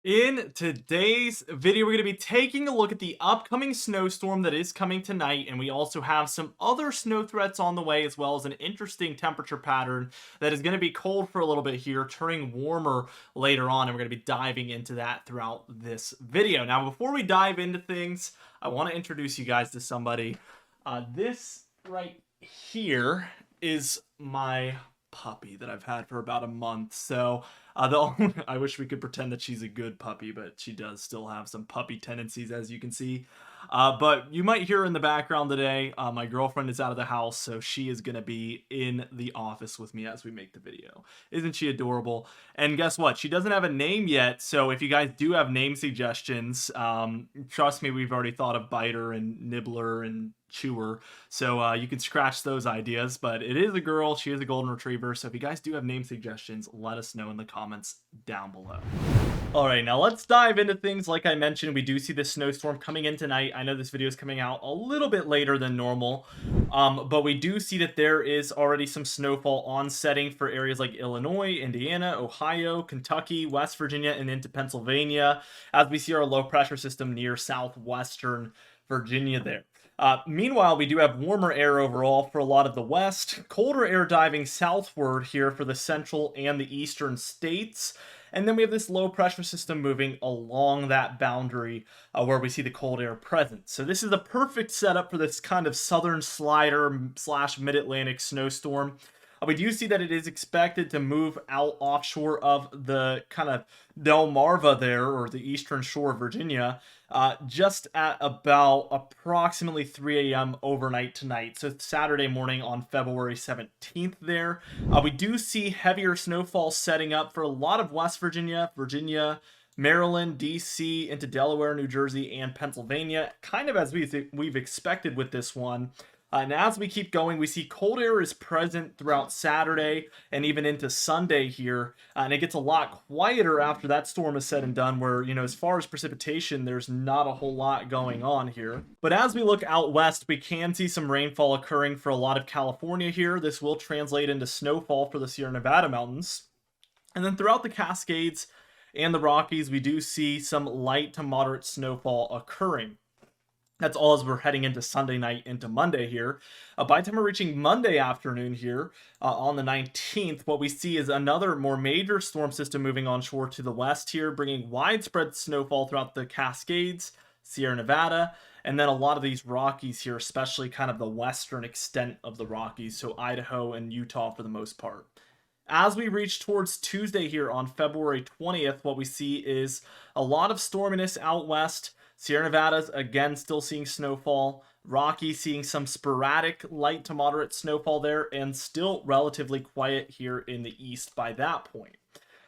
In today's video, we're going to be taking a look at the upcoming snowstorm that is coming tonight, and we also have some other snow threats on the way, as well as an interesting temperature pattern that is going to be cold for a little bit here, turning warmer later on, and we're going to be diving into that throughout this video. Now, before we dive into things, I want to introduce you guys to somebody. This right here is my puppy that I've had for about a month. So I wish we could pretend that she's a good puppy, but she does still have some puppy tendencies, as you can see. But you might hear her in the background today. My girlfriend is out of the house, so she is going to be in the office with me as we make the video. Isn't she adorable? And guess what? She doesn't have a name yet, so if you guys do have name suggestions, trust me, we've already thought of Biter and Nibbler and Chewer, so you can scratch those ideas. But it is a girl. She is a golden retriever, so if you guys do have name suggestions, let us know in the comments down below. All right, now let's dive into things. Like I mentioned, we do see this snowstorm coming in tonight. I know this video is coming out a little bit later than normal, but we do see that there is already some snowfall onsetting for areas like Illinois, Indiana, Ohio, Kentucky, West Virginia, and into Pennsylvania, as we see our low pressure system near southwestern Virginia there. Meanwhile, we do have warmer air overall for a lot of the west, colder air diving southward here for the central and the eastern states. And then we have this low pressure system moving along that boundary where we see the cold air present. So this is a perfect setup for this kind of southern slider slash mid-Atlantic snowstorm. We do see that it is expected to move out offshore of the kind of Delmarva there, or the eastern shore of Virginia, just at about approximately 3 a.m. overnight tonight. So Saturday morning on February 17th there. We do see heavier snowfall setting up for a lot of West Virginia, Maryland, DC, into Delaware, New Jersey, and Pennsylvania, kind of as we've expected with this one. And as we keep going, we see cold air is present throughout Saturday and even into Sunday here. And it gets a lot quieter after that storm is said and done, where, as far as precipitation, there's not a whole lot going on here. But as we look out west, we can see some rainfall occurring for a lot of California here. This will translate into snowfall for the Sierra Nevada mountains. And then throughout the Cascades and the Rockies, we do see some light to moderate snowfall occurring. That's all as we're heading into Sunday night into Monday here. By the time we're reaching Monday afternoon here on the 19th, what we see is another more major storm system moving onshore to the west here, bringing widespread snowfall throughout the Cascades, Sierra Nevada, and then a lot of these Rockies here, especially kind of the western extent of the Rockies, so Idaho and Utah for the most part. As we reach towards Tuesday here on February 20th, what we see is a lot of storminess out west. Sierra Nevada's again still seeing snowfall. Rocky seeing some sporadic light to moderate snowfall there, and still relatively quiet here in the east by that point.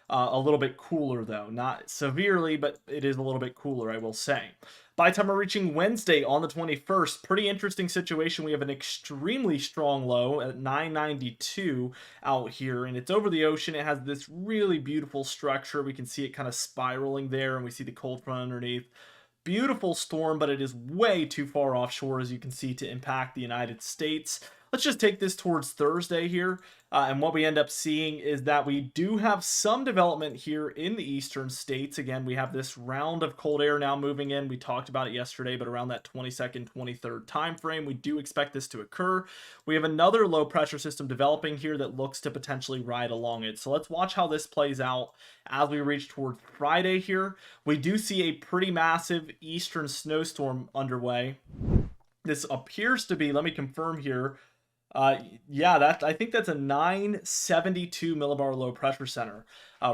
A little bit cooler though, not severely, but it is a little bit cooler, I will say. By the time we're reaching Wednesday on the 21st, pretty interesting situation. We have an extremely strong low at 992 out here, and it's over the ocean. It has this really beautiful structure. We can see it kind of spiraling there, and we see the cold front underneath. Beautiful storm, but it is way too far offshore, as you can see, to impact the United States. Let's just take this towards Thursday here, and what we end up seeing is that we do have some development here in the eastern states. Again, we have this round of cold air now moving in. We talked about it yesterday, but around that 22nd, 23rd time frame, we do expect this to occur. We have another low pressure system developing here that looks to potentially ride along it. So let's watch how this plays out as we reach towards Friday here. We do see a pretty massive eastern snowstorm underway. This appears to be, let me confirm here, yeah, I think that's a 972 millibar low pressure center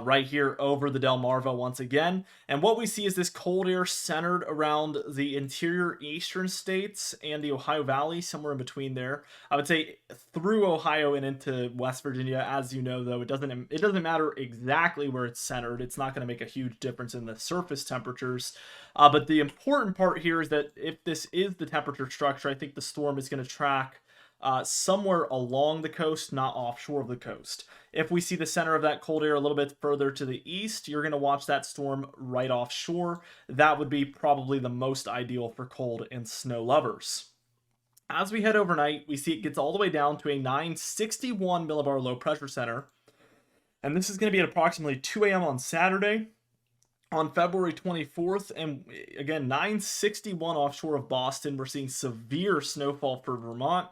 right here over the Delmarva once again. And what we see is this cold air centered around the interior eastern states and the Ohio Valley, somewhere in between there. I would say through Ohio and into West Virginia. As you know, though, it doesn't matter exactly where it's centered. It's not going to make a huge difference in the surface temperatures. But the important part here is that if this is the temperature structure, I think the storm is going to track somewhere along the coast, not offshore of the coast. If we see the center of that cold air a little bit further to the east, you're going to watch that storm right offshore. That would be probably the most ideal for cold and snow lovers. As we head overnight, we see it gets all the way down to a 961 millibar low pressure center. And this is going to be at approximately 2 a.m. on Saturday. on February 24th, and again 961 offshore of Boston. We're seeing severe snowfall for Vermont,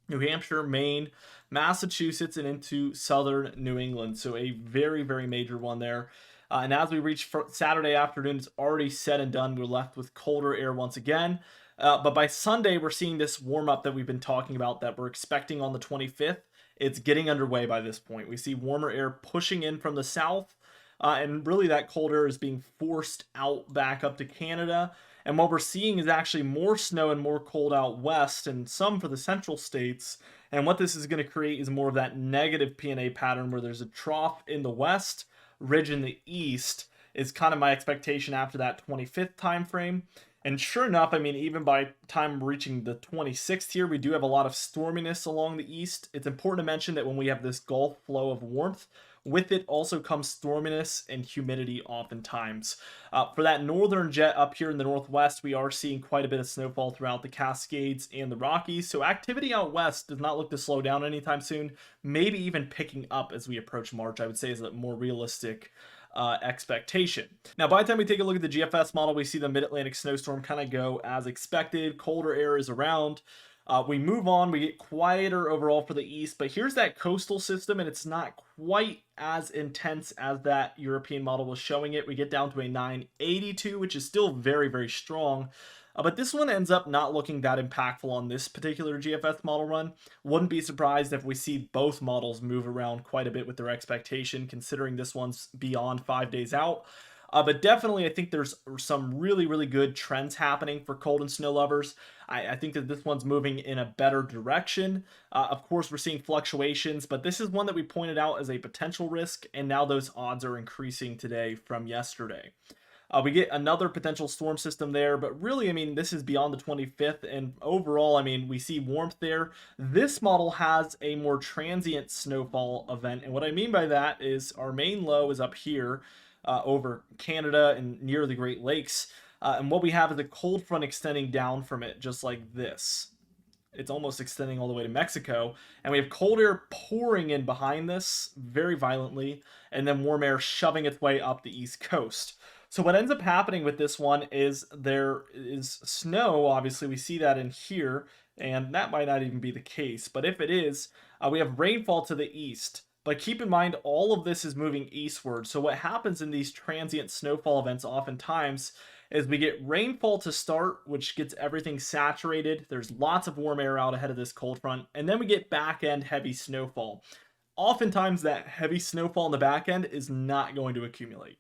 New Hampshire, Maine, Massachusetts, and into southern New England. So a very, very major one there. And as we reach Saturday afternoon, it's already said and done. We're left with colder air once again. But by Sunday, we're seeing this warm up that we've been talking about that we're expecting on the 25th. It's getting underway by this point. We see warmer air pushing in from the south, and really that cold air is being forced out back up to Canada. And what we're seeing is actually more snow and more cold out west, and some for the central states. And what this is going to create is more of that negative PNA pattern where there's a trough in the west, ridge in the east, is kind of my expectation after that 25th time frame. And sure enough, I mean, even by time reaching the 26th here, we do have a lot of storminess along the east. It's important to mention that when we have this Gulf flow of warmth, with it also comes storminess and humidity oftentimes. For that northern jet up here in the northwest, we are seeing quite a bit of snowfall throughout the Cascades and the Rockies. So activity out west does not look to slow down anytime soon, maybe even picking up as we approach March, I would say is a more realistic expectation. Now, by the time we take a look at the GFS model, we see the mid-Atlantic snowstorm kind of go as expected. Colder air is around. We move on, we get quieter overall for the east, but here's that coastal system, and it's not quite as intense as that European model was showing it. We get down to a 982, which is still very, very strong. But this one ends up not looking that impactful on this particular GFS model run. Wouldn't be surprised if we see both models move around quite a bit with their expectation, considering this one's beyond 5 days out. But definitely, I think there's some really, really good trends happening for cold and snow lovers. I think that this one's moving in a better direction. Of course, we're seeing fluctuations, but this is one that we pointed out as a potential risk, and now those odds are increasing today from yesterday. We get another potential storm system there, but really, I mean, this is beyond the 25th, and overall, I mean, we see warmth there. This model has a more transient snowfall event, and what I mean by that is our main low is up here, over Canada and near the Great Lakes. And what we have is a cold front extending down from it, just like this. It's almost extending all the way to Mexico. And we have cold air pouring in behind this very violently, and then warm air shoving its way up the East Coast. So what ends up happening with this one is there is snow. Obviously, we see that in here, and that might not even be the case. But if it is, we have rainfall to the east. But keep in mind, all of this is moving eastward. So what happens in these transient snowfall events oftentimes is we get rainfall to start, which gets everything saturated. There's lots of warm air out ahead of this cold front. And then we get back end heavy snowfall. Oftentimes that heavy snowfall in the back end is not going to accumulate.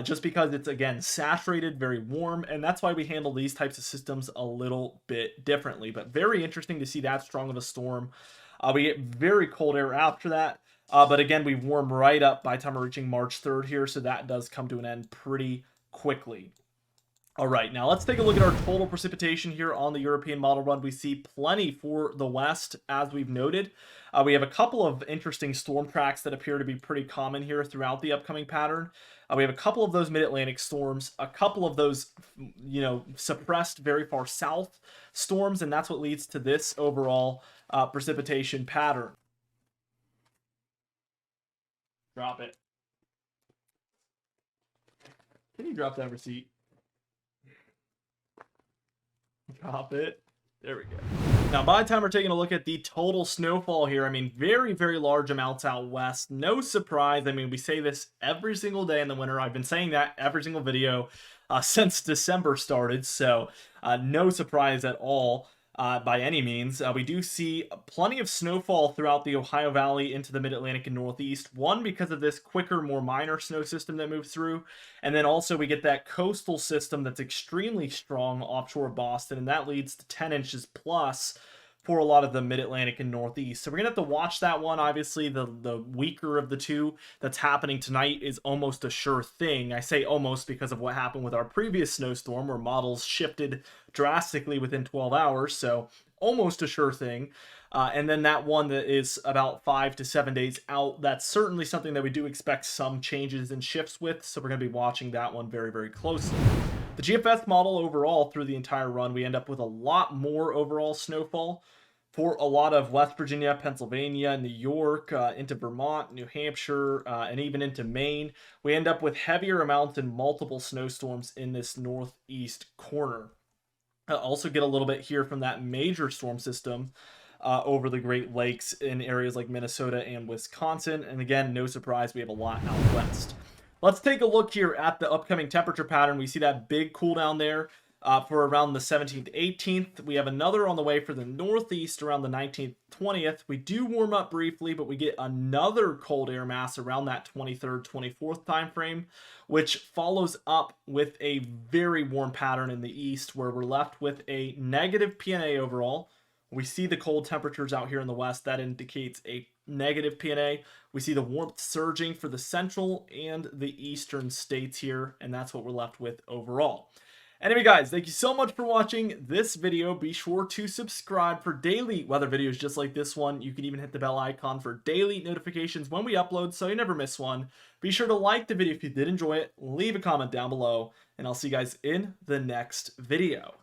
Just because it's, again, saturated, very warm, and that's why we handle these types of systems a little bit differently. But very interesting to see that strong of a storm. We get very cold air after that. But again, we warm right up by the time we're reaching March 3rd here, so that does come to an end pretty quickly. All right, now let's take a look at our total precipitation here on the European model run. We see plenty for the west, as we've noted. We have a couple of interesting storm tracks that appear to be pretty common here throughout the upcoming pattern. We have a couple of those mid-Atlantic storms, a couple of those, suppressed very far south storms, and that's what leads to this overall precipitation pattern. Drop it. Can you drop that receipt? Drop it. There we go. Now, by the time we're taking a look at the total snowfall here, I mean, very, very large amounts out west. No surprise. I mean, we say this every single day in the winter. I've been saying that every single video since December started, so no surprise at all. By any means. We do see plenty of snowfall throughout the Ohio Valley into the Mid-Atlantic and Northeast. One, because of this quicker, more minor snow system that moves through. And then also we get that coastal system that's extremely strong offshore Boston, and that leads to 10 inches plus for a lot of the Mid-Atlantic and Northeast. So we're going to have to watch that one. Obviously, the weaker of the two that's happening tonight is almost a sure thing. I say almost because of what happened with our previous snowstorm, where models shifted drastically within 12 hours. So almost a sure thing. And then that one that is about 5 to 7 days out, that's certainly something that we do expect some changes and shifts with. So we're going to be watching that one very, very closely. The GFS model overall through the entire run, we end up with a lot more overall snowfall. for a lot of West Virginia, Pennsylvania, New York, into Vermont, New Hampshire, and even into Maine. We end up with heavier amounts and multiple snowstorms in this northeast corner. Also get a little bit here from that major storm system over the Great Lakes in areas like Minnesota and Wisconsin. And again, no surprise, we have a lot out west. Let's take a look here at the upcoming temperature pattern. We see that big cool down there for around the 17th, 18th. We have another on the way for the northeast around the 19th, 20th. We do warm up briefly, but we get another cold air mass around that 23rd, 24th time frame, which follows up with a very warm pattern in the east where we're left with a negative PNA overall. We see the cold temperatures out here in the west. That indicates a negative PNA. We see the warmth surging for the central and the eastern states here, and that's what we're left with overall. Anyway, guys, thank you so much for watching this video. Be sure to subscribe for daily weather videos just like this one. You can even hit the bell icon for daily notifications when we upload so you never miss one. Be sure to like the video if you did enjoy it, leave a comment down below, and I'll see you guys in the next video.